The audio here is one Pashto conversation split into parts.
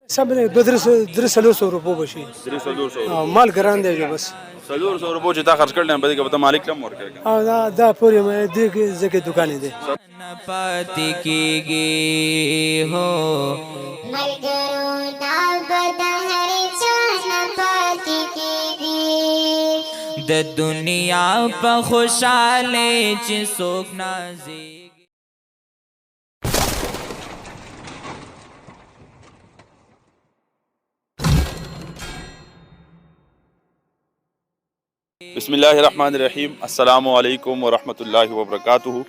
سم دی 200 روپو بشي 300 مال ګران دی بس 400 روپو چې تا خرج کړل نه بده که مالک لم ورکړي او دا پورې مې دې ځکه دکان دی پاتې کېږي هو ملګرو دا به د هر چا نه پاتې کېږي د دنیا په خوشحالۍ چې څوک نازېږي. بسم الله الرحمن الرحیم. السلام علیکم ورحمۃ اللہ وبرکاتہ.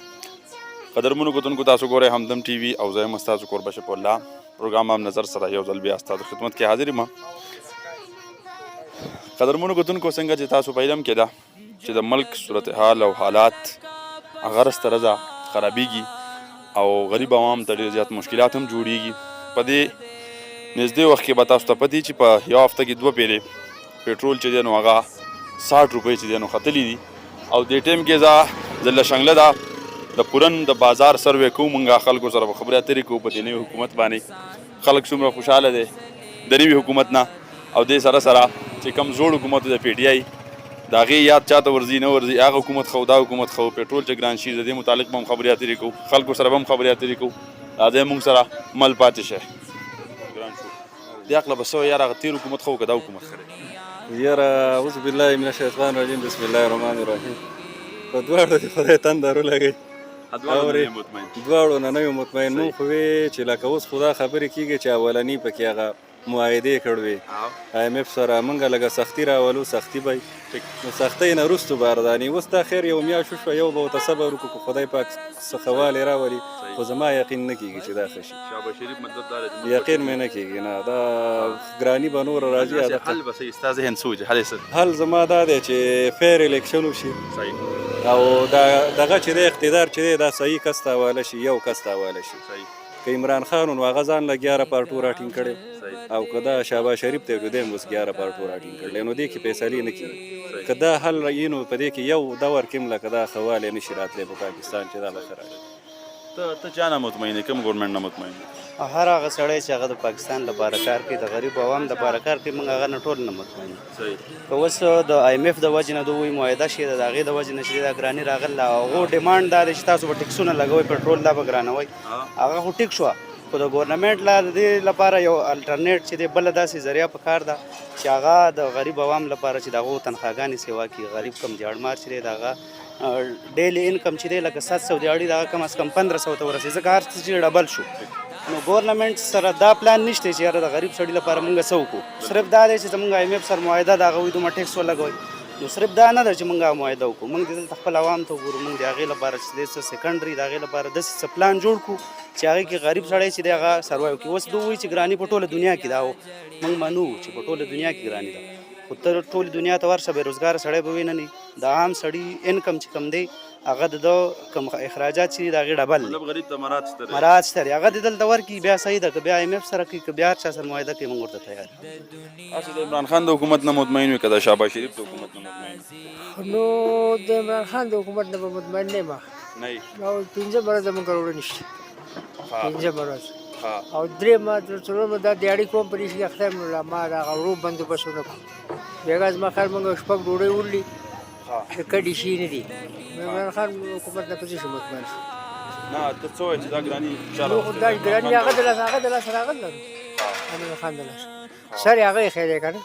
قدرمنو کتونکو تاسو ګورئ همدم ټي وي او زه یم ستاسو کوربه شفیع الله. پروګرام هم نظر سره یو ځل بیا ستاسو خدمت کې حاضر یم. قدرمنو کتونکو څنګه چې تاسو په علم کې ده چې د ملک صورتحال او حالات هغه رسته رضا خرابېږي او غریب عوام ته ډېر زیات مشکلات هم جوړېږي. په دې نږدې وخت کې به تاسو ته پته چې په یو هفته کې 2 پیرې پټرول چې دی نو هغه 60 روپۍ چې دی نو ختلي دي او دې ټایم کې زه له شنګله ده د پورن د بازار سروې کوو. مونږ خلکو سره خبرې اترې کوو په دې نوي حکومت باندې. خلک څومره خوشحاله دی د نوي حکومت نه او دې سره سره چې کوم زوړ حکومت د پی ډي آی د هغې یاد چاته ورځي نه ورځي هغه حکومت خو دا حکومت خو پټرول چې ګران شي د دې متعلق به هم خبرې اترې کوو. خلکو سره به هم خبرې اترې کوو. راځئ مونږ سره مل پاتې شئ. ګران شو دې عقله به څه یاره هغه تېر حکومت خو که دا حکومت ښه دی یاره اعوذ بالله من الشیطان الرجیم بسم الله الرحمن الرحیم. په دواړو دې خدای تندر ولګوي. دواړو نه نه یو مطمئن مونږ خو وې چې لکه اوس خو دا خبرې کېږي چې اولني پکې هغه معاهدې کړوې IMF سره مونږ لږه سختي راولو سختي به نو سختۍ نه وروستو باردانې اوس دا خیر یو میاشت وشوه یو به ورته صبر وکړو که خدای پاک څه ښه والی راولي خو زما یقین نه کېږي چې دا ښه شي. یقین مې نه کېږي نه دا ګراني به نوره راځي. حل به صحیح ستا ذهن څه و چې حل یې څه حل زما دا دی چې فیر الیکشن وشي او دغه چې دی اقتدار چې دی دا صحیح کس ته حواله شي یو کس ته حواله شي. که عمران خان نو هغه ځان له 11 پارټو راټینګ کړی او که دا شهباز شریف ته دی هم اوس 11 پارټو راټینګ کړلی نو دې کې فیصلې نه کېږي. که دا حل رایي نو په دې کې یو دور کې هم لکه دا ښه والی نه شي راتلی په پاکستان چې دا به ښه راشي. ته چا نه مطمئن یې کوم ګورنمنټ نه مطمئن یې؟ هر هغه سړی چې هغه د پاکستان لپاره کار کوي د غریب عوام لپاره کار کوي موږ هغه نه ټول نه مطمئن یو. که اوس د IMF د وجې نه دوی معاهده شي د هغې د وجې نه چې دا ګراني راغله هغو ډیمانډ دا دی چې تاسو به ټکسونه لګوئ پټرول دا به ګرانوئ هغه خو ټیک شوه خو د ګورنمنټ لا د دې لپاره یو الټرنیټ چې دی بله داسې ذریعه په کار ده چې هغه د غریب عوام لپاره چې د هغو تنخواګانې سیوا کړي. غریب کم جاړمار چې دی د هغه ډیلی انکم چې دی لکه 700 دی اړي د هغه کم از کم 1500 ته ورسېږي ځکه هر څه چې ډبل شو. نو ګورنمنټ سره دا پلان نشته چې یاره د غریب سړي لپاره مونږ څه وکړو. صرف دا دی چې زمونږ IMF سره معاهده د هغه وي دومره ټیکس ولګوئ. نو صرف دا نه ده چې مونږ معاهده وکړو مونږ دلته خپل عوام ته وګورو مونږ د هغې لپاره چې دی څه سیکنډري د هغې لپاره داسې څه پلان جوړ کړو چې هغې کې غریب سړی چې دی هغه سروایو کړي. اوس دوی وایي چې ګراني په ټوله دنیا کې ده او مونږ منو چې په ټوله دنیا کې ګراني ده خو ته ټولې دنیا ته ورشه بېروزګاره سړی به ویننې د عام سړي انکم چې کم دی هغه د کوم اخراجات چې دي د هغې ډبل دی مراد شته دی هغه د دلته ورکړي بیا صحیح ده که بیا IMF سره کوي که بیا هر چا سره معاهده کوي مونږ ورته تیار یو. تاسو د عمران خان د حکومت نه مطمئن وي که د شهباز شریف د حکومت نه مطمئن نو د عمران خان د حکومت نه به مطمئن نه یم نه او 15 برس زموږ کروڑه نشته 15 برس او 3 ما څلورمه دا د اړیکو هم په دې شي اخته یم نو ما د هغه ورو بندوبست ونه کړو بېګا زما خیال مونږ شپږ ډوډۍ وړلي د کډې شي نه دي عمران خان حکومت نه په دې شي مطمئن شو. نه ته څه وایې چې دا ګراني دا ګراني هغه د لاسه راغله عمران خان د لاسه سر هغه یې خیر یې که نه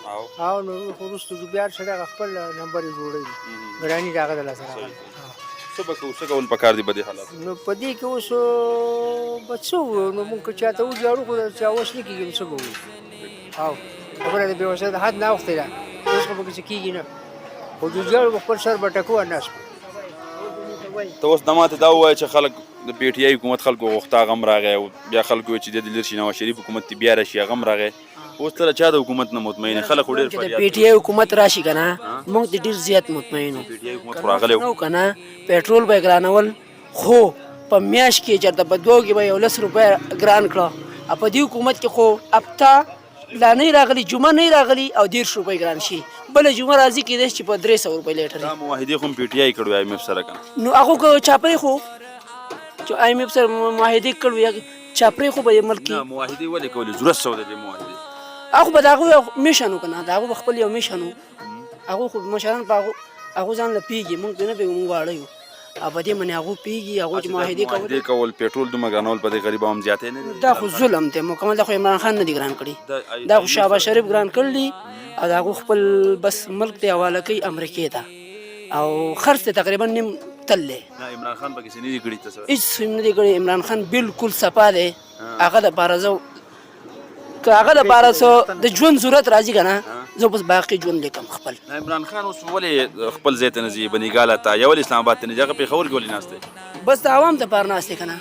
او نو وروسته بیا سړی هغه خپل نمبر یې جوړوي ګراني د هغه د لاسه راغله. څه به کوو څه کول پکار دي په دې حالاتو نو په دې کې اوس به څه ووایو نو مونږ که چاته وژاړو خو چا وس نه کېږي نو څه به ووایو او خبره د بېوسۍ د حد نه اوښتې ده اوس خو پکې څه کېږي نه خو جوجاړو به خپل سر به ټکو ناست ته اوس د ماته دا ووایه چې خلک د PTI حکومت خلکو غوښته هغه هم راغی او بیا خلکو وایي چې د لر شي نواز شریف حکومت بیا راشي هغه هم راغی اوس ته چا د حکومت نه مطمئن خلک خو ډېر فریاد PTI حکومت راشي که نه موږ د ډېر زیات مطمئن وو PTI حکومت خو راغلی و که نه پټرول به یې ګرانول خو په میاشت کې چېرته په 2 کې به 11 روپۍ ګران کړه او په دې حکومت کې خو هفته لا نه راغلی جمعه نه راغلی او 10 روپۍ ګران شي بله جمعه راځي کېدای شي چې په 300 روپۍ لیټر دا معاهدې خو هم PTI کړو IMF سره که نو هغو که چاپرې خو چې IMF سره معاهدې کړو یا چاپرې خو به یې ملک نه معاهدې ولې کولې ضرورت څه و د دې معاهدې هغه به د هغوی یو میشن و که نه د هغوی به خپل یو میشن و هغوی خو مشران په هغو ځان له پوهېږي موږ پرې نه پوهېږو موږ واړه یو او په دې باندې هغوی پوهېږي هغوی چې معاهدې کول پیټرول دومره ګرانول په دې غریب عوام زیاتې نه دي دا خو ظلم دی مکمل دا خو عمران خان نه دي ګران کړي دا خو شهباز شریف ګران کړي او د هغو خپل بس ملک ته حواله کوي امریکې ته او خرڅ ته تقریبا نیم تل دی عمران خان پکې څه نه دي کړي ته هېڅ هم نه دی کړی عمران خان بالکل صفا دی هغه دپاره زه که هغه دپاره څه د ژوند ضرورت راځي که نه زه بس باقي ژوند لیکم خپل عمران خان اوس ولې خپل ځای ته نه ځي بنیګاله ته یا ولې اسلام آباد ته نه ځي هغه پېښور کې ولې ناست دی بس د عوام دپاره ناست دی که نه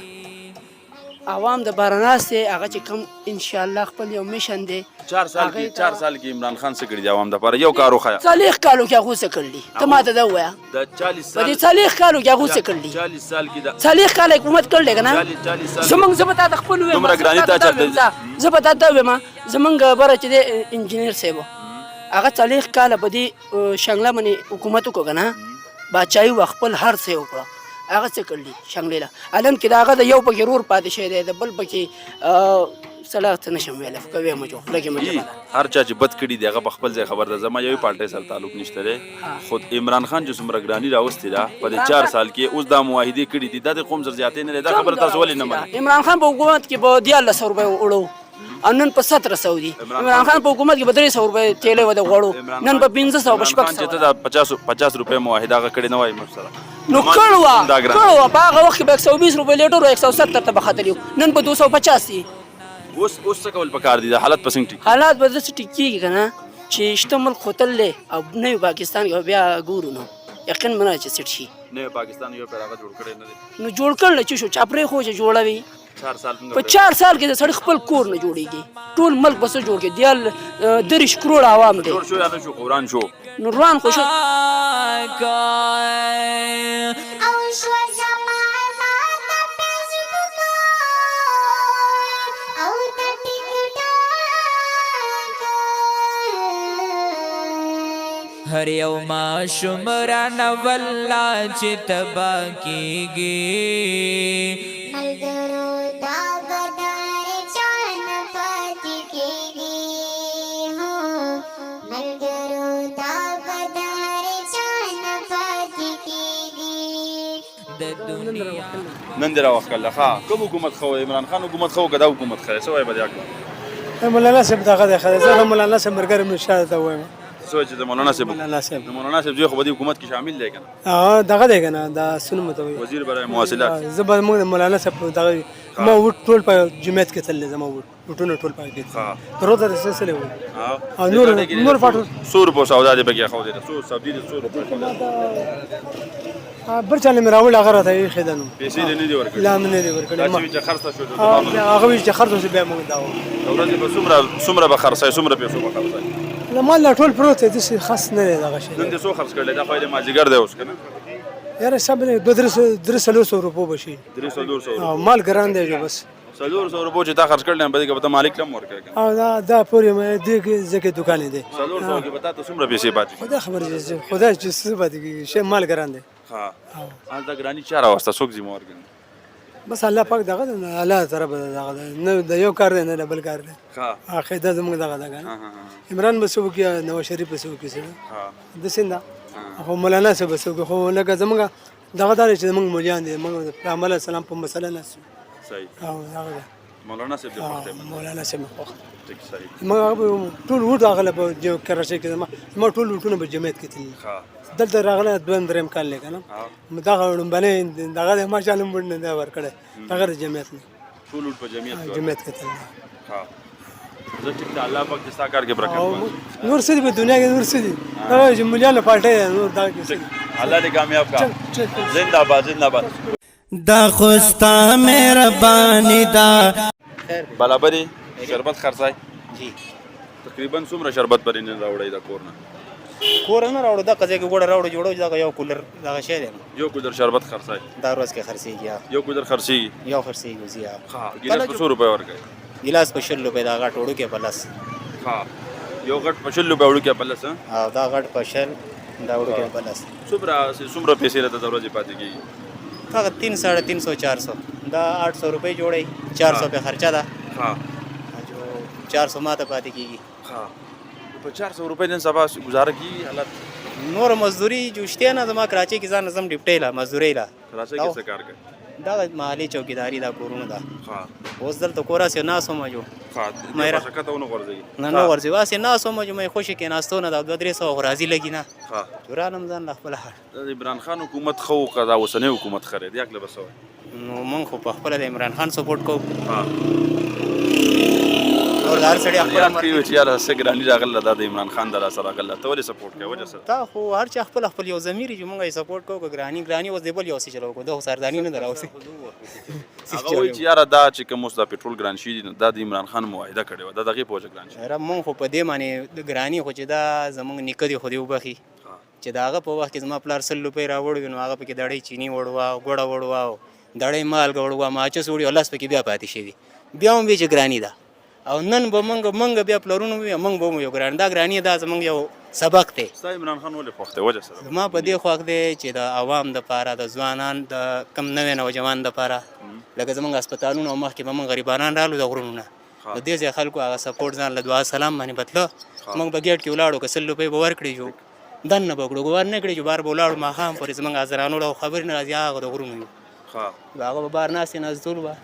عوام دپاره ناست دی هغه چې کوم انشاءالله خپل یو میشن دی 4 سال کې عمران خان څه کړي دي عوام دپاره یو کار وښایه 40 کالو کې هغو څه کړي ته ما ته دا ووایه د 40 په سال دې 40 کالو کې هغو څه کړي 40 سال کې د 40 کاله حکومت کړی که نه 40 سال زمونږ زه به تا ته خپل ووایم دومره ګراني تا چاته زه به تا ته ووایم زمونږ بره چې دی انجینر صاحب هغه 40 کاله په دې شنګله باندې حکومت وکړو که نه باچایي وه خپل هر څه یې وکړه هغه څه کړلي شنګلې له الان کې د هغه د یو پکې رور پاتې شوی دی د بل پکې صلاح ته نشم ویلی خو که ویم جو خوله کې مجبه هر چا چې بد کړي دی هغه په خپل ځای خبر ده زما یوې پارټۍ سره تعلق نشته دی خو عمران خان چې څومره ګراني راوستې ده په دې 4 سال کې اوس دا معاهدې کړي دي دا د قوم سره زیاتې نه دی دا خبره تاسو ولې نه منئ عمران خان په حکومت کې به 1400 روپۍ وړو او نن په 1700 دي عمران خان په حکومت کې به 300 روپۍ تیلې و د غوړو نن په 1500 په 600 چې ته دا 50 روپۍ معاهده هغه کړې نه وای موږ سره نو کړو په هغه وخت کې به 120 روپۍ لیټر او 170 ته به ختلی نن په 250 دي اوس څه کول پکار دي د حالت په څنګه ټیک حالات به داسې ټیک کېږي که نه چې شته ملک خوتل دی او نوی پاکستان کې بیا ګورو نو یقین منه چې سیټ شي نوی پاکستان یو پیر هغه جوړ کړی نه دی نو جوړ کړل چې شو چاپرې خو چې جوړوي 4 سال په 4 سال کې د سړی خپل کور نه جوړېږي ټول ملک بس جوړ کې دیال 30 کروڑ عوام دی جوړ شو یا نه شو قرآن شو نو روان خو شو او شو زمانه د فیسبوک او د ټیک ټاک هر یو ماشوم رانه والله چې تبا کیږي ملګرو دا بدر چان پاتې کېږي هو ملګرو دا بدر چان پاتې کېږي د دنیا نن دې راوښکله ښه کوم حکومت خو عمران خان حکومت خو که دا حکومت ښه څه وایي به دې اکبر مولانا صاحب دغه دی ښه دی زه هم مولانا صاحب ملګری مې شاته ته ووایم څه وایي چې د مولانا صاحب مولانا صاحب د مولانا صاحب زوی خو به دې حکومت کې شامل دی که نه دغه دی که نه دا سنو مته وایي وزیر برای مواصلات زه به موږ د مولانا صاحب دغه ما ووټ ټول په جمعیت کې تللی زما ووټونه ټول پکې دي تر اوسه رسېدلی وو او نور پاټو 100 روپو سودا دې پکې خو دې 100 سبزي دې 100 روپو بل چا مې راوړل هغه راته ایښې ده نو پیسې دې نه دي ورکړي لا مې نه دي ورکړي دا چې خرڅ شو هغه وایي چې خرڅ شو بیا موږ دا وایو ورځې به څومره به خرڅوي څومره پیسو به خرڅوي له مال لا ټول پروت دی داسې خاص نه دی دغه شی نن دې څو خرڅ کړلی دا خو یې د مازدیګر دی اوس که نه یاره صاحب 200-300 روپو به شي 300 مال ګران دی جو بس 400 روپو چې تا خرڅ کړل په دې کې به ته مالک هم ورکړې او دا پورې مې دې کې ځکه دکان دی 400 کې به تا ته څومره پیسې پاتې خدا خبر دې خدا چې څه پاتې کېږي شی مال ګران دی ها هلته ګراني چا راوسته څوک ذمه ورکړي بس الله پاک دغه الله طرف دغه نه د یو کار دی نه د بل کار دی ها اخر دا زموږ دغه ده عمران بسو کې نواز شریف بسو کې څه ها د سیندا خو مولانا صاحب بسو کې خو لکه زموږ دغه دار چې موږ مولیان دي موږ پیغمبر السلام په مسله نه صحیح او هغه مولانا صاحب دې وخت مولانا صاحب خو ټیک صحیح ما ټول وټ هغه په جو کراچۍ کې ما ټول وټونه په جمعیت کې تلل ها دلته راغله دویم دریم کال لګا نه دغه لومبنه دغه ماشاءالله مونږ نه ور کړه هغه جمعیت نه ټول په جمعیت کې تلل ها زه ټیک ته الله پاک دې ستا کار کې برکت نور څه دي په دنیا کې نور څه دي هغه جمهوریت پارټي نور دا کې الله دې کامیاب کا زنده باد زنده باد دا خوستا مهرباني دا برابرۍ شربت خرڅای جی تقریبا څومره شربت پرې نه راوړی دا کور نه کور نه راوړو دا قضیه کې ګوړه راوړو جوړو دا یو کولر دا شی دی یو کودر شربت خرڅای دا ورځ کې خرڅېږي یو کودر خرڅي یو خرڅېږي زیات ها ګیلاس په 100 روپے ورکړي ګلاس په 100 روپے دا غټ وړو کې پلس ها یو غټ په 100 روپے وړو کې پلس او دا غټ په 100 دا وړو کې پلس څومره پیسې راته د ورځې پاتې کیږي هغه 300 350 400 دا 800 روپے جوړي 400 په خرچه ده ها 400 ماته پاتې کېږي. په 400 روپۍ نن سبا ګزاره کېږي حالت نور مزدوري جوشتیا نه زما کراچۍ کې ځان زم ډیپټۍ له مزدورۍ له کراچۍ کې څه کار کوي؟ دغه محلي چوکیداري دا کورونه ده. اوس دلته کور هسې ناست وم جو مایره ښکته ونه غورځوي نه غورځوي هسې ناست وم جو مې خوشې کېناستو نه دا 200-300 خو راځي لګي نه چې رالم ځان له خپله حال. د عمران خان حکومت ښه و که دا اوسنی حکومت ښه دی دې هکله به څه وایي؟ نو موږ خو په خپله د عمران خان سپورټ کوو او د هر سړي خپله یاد کوي چې یاره څه ګراني راغله دا د عمران خان د لاسه راغله ته ولې سپورټ کوې وجه څه تا خو هر چا خپل یو ضمیر چې موږ یې سپورټ کوو که ګراني اوس دی بل یو څه چلو کوو دا خو سرداني نه ده راوسي هغه وایي چې یاره دا چې کوم اوس دا پټرول ګران شي دا د عمران خان معاهده کړې وه دا د هغې په وجه ګران شي. یاره موږ خو په دې باندې د ګراني خو چې دا زموږ نیکه دی خو دې وبخي چې د هغه په وخت کې زما پلار 100 روپۍ راوړي نو هغه پکې دړۍ چیني وړوه ګوړه وړوه دړۍ مالګه وړوه ماچس وړي او لس پکې بیا پاتې شوي بیا هم وی چې ګراني ده او نن به موږ بیا پلرونو وي موږ به مو یو ګران دا ګراني دا زموږ یو سبق دی. ستا عمران خان ولې خوښ دی وجه څه ده؟ زما په دې خوښ دی چې د عوام دپاره د ځوانان د کم نوی نوجوان دپاره لکه زموږ هسپتالونه او مخکې به موږ غریبانان رالو د غرونو نه د دې ځای خلکو هغه سپورټ ځان له دعا سلام باندې بتله موږ به ګیټ کې ولاړو که 100 روپۍ به ورکړي جو دننه به کړو ور نه کړي چې بار به ولاړو ماښام پورې زموږ حاضرانو له خبرې نه راځي هغه د غرونو یو هغه به بار ناستې نزدور وه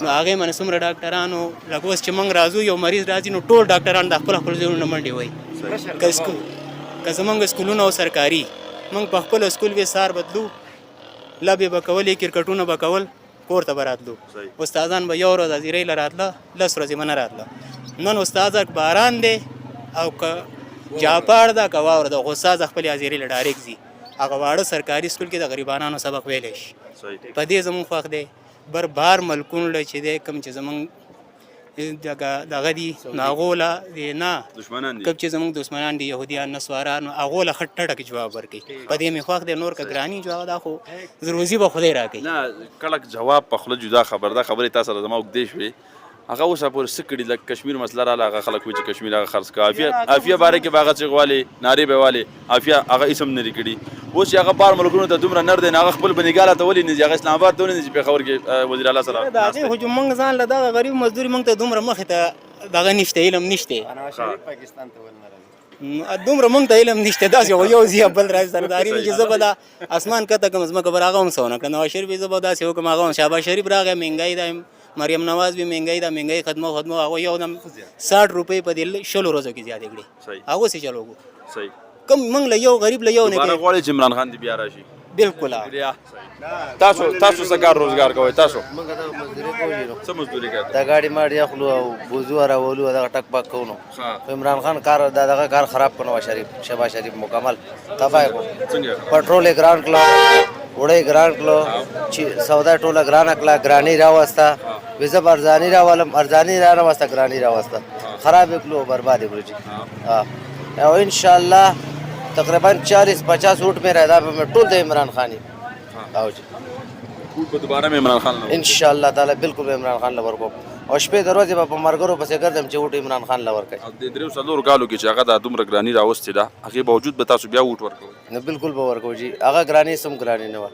نو هغې باندې څومره ډاکټرانو لکه اوس چې موږ راځو یو مریض راځي نو ټول ډاکټران د خپل ځایونو نه منډې وایي که زموږ سکولونه او سرکاري موږ په خپل سکول کې سهار بدلو لبې به کولې کرکټونه به کول کور ته به راتلو استادان به یو ورځ حاضرۍ له راتله 10 ورځې به نه راتله نن استاده باران دی او که جاپاړ ده که واوره ده خو استاد خپلې حاضرۍ له ډایرکټ ځي هغه واړه سرکاري سکول کې د غریبانانو سبق ویلی شي په دې زموږ خوښ دی بار ملکونو له چې دی کوم چې زموږ دغه دي نو هغو له نه کوم چې زموږ دشمنان دي یهودیان نسواران هغو له ښه ټټک جواب ورکوي په دې مې خوښ دی نور که ګراني جو هغه دا خو روزي به خدای راکوي نه کلک جواب په خوله جدا خبر ده خبرې تا سره زما اوږدې شوې هغه اوسه پورې څه کړي لکه کشمیر مسله راله هغه خلک وایي چې کشمیر هغه خرڅ کړه عافیه باره کې به هغه چغې والې نارې به والې عافیه هغه اسم نه لري کړي اوس چې هغه بار ملکونو ته دومره نر دی نو هغه خپل بنګاله ته ولې نه ځي هغه اسلام آباد ته ولې نه ځي پېښور کې وزیر اعلی سره د هغې خو چې موږ ځان له دغه غریب مزدوري موږ ته دومره مخې ته دغه نشته علم نشته دومره موږ ته علم نشته داسې یو ځي بل راځي سرداري وي چې زه به دا اسمان کته کړم ځمکه به هغه هم څه ونه کړم نواز شریف زه به داسې وکړم هغه هم شهباز شریف راغی مهنګایي ده مریم نواز به مهنګایي ده مهنګایي خدمو هغه یو دم 60 روپۍ په دې 16 ورځو کې زیاتې کړې هغه څه چلو کم موږ له یو غریب له یو نه دوباره غواړئ چې عمران خان دې بیا راشي بالکل تاسو څه کار روزګار کوئ تاسو څه مزدوري کوئ دا ګاډي ماډي اخلو او بوزو راولو دغه ټک پک کوو نو عمران خان کار دغه کار خراب کړو شهباز شریف مکمل تباه کړو پټرول یې ګران کړو وړۍ ګران کړو چې سودا ټوله ګرانه کړه ګراني راوسته ویزه ارزاني راولم ارزاني را راوسته ګراني راوسته خراب یې کړو برباد یې کړو او ان شاء الله تقریبا 40-50 ووٹ میں رہتا میں ٹول دے عمران خانی آؤ جی دوبارہ میں عمران خان ان شاء اللہ تعالی بالکل عمران خان لور کو او شپې د ورځې په مرګرو پسې ګرځم چې ووټ عمران خان لور کوي د درو څلور کالو کې چې هغه د دومره ګرانی راوستي ده هغه باوجود به تاسو بیا ووټ ورکوئ نه بالکل به ورکوو جی هغه ګرانی سم ګرانی نه و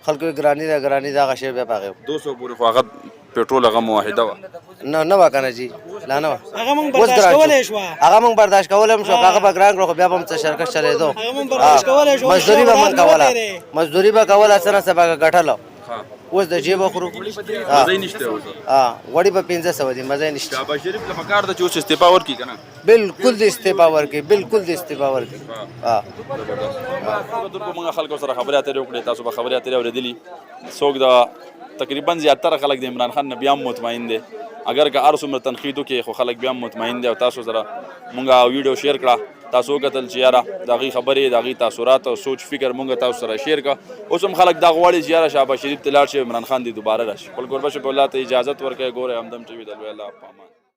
خلکو ګرانی دا هغه شی بیا پاغه 200 پورې خو هغه پټرول هغه معاهده و نه وکنه جی لا نه هغه مونږ برداشت کولای شو هغه به ګران کړو خو بیا هم څه شرکت چلے دو مزدوری به من کوله مزدوری به کوله سره سبا غټلو اوس د جیب خورو مزه نشته اوس وړي په 1500 دي مزه نشته شهباز شریف له فکر د چوس استعفا ورکی کنه بالکل د استعفا ورکی بالکل د استعفا ورکی موږ خلکو سره خبرې اترې وکړې تاسو به خبرې اترې اورېدلې څوک د تقریبا زیاتره خلک د عمران خان نه بیا مطمئن دي اگر که هر څومره تنقید وکړي خو خلک بیا مطمئن دي او تاسو سره موږ ویډیو شیر کړه تاسو وکتل چې یاره د هغې خبرې د هغې تاثرات او سوچ فکر موږ تاسو سره شیر کړه اوس هم خلک دا غواړي چې یاره شهباز شریف ته لاړ شي عمران خان دې دوباره راشي خپل کوربه شو په الله ته اجازت ورکوي ګوره همدم ټي وي د لوی الله په امان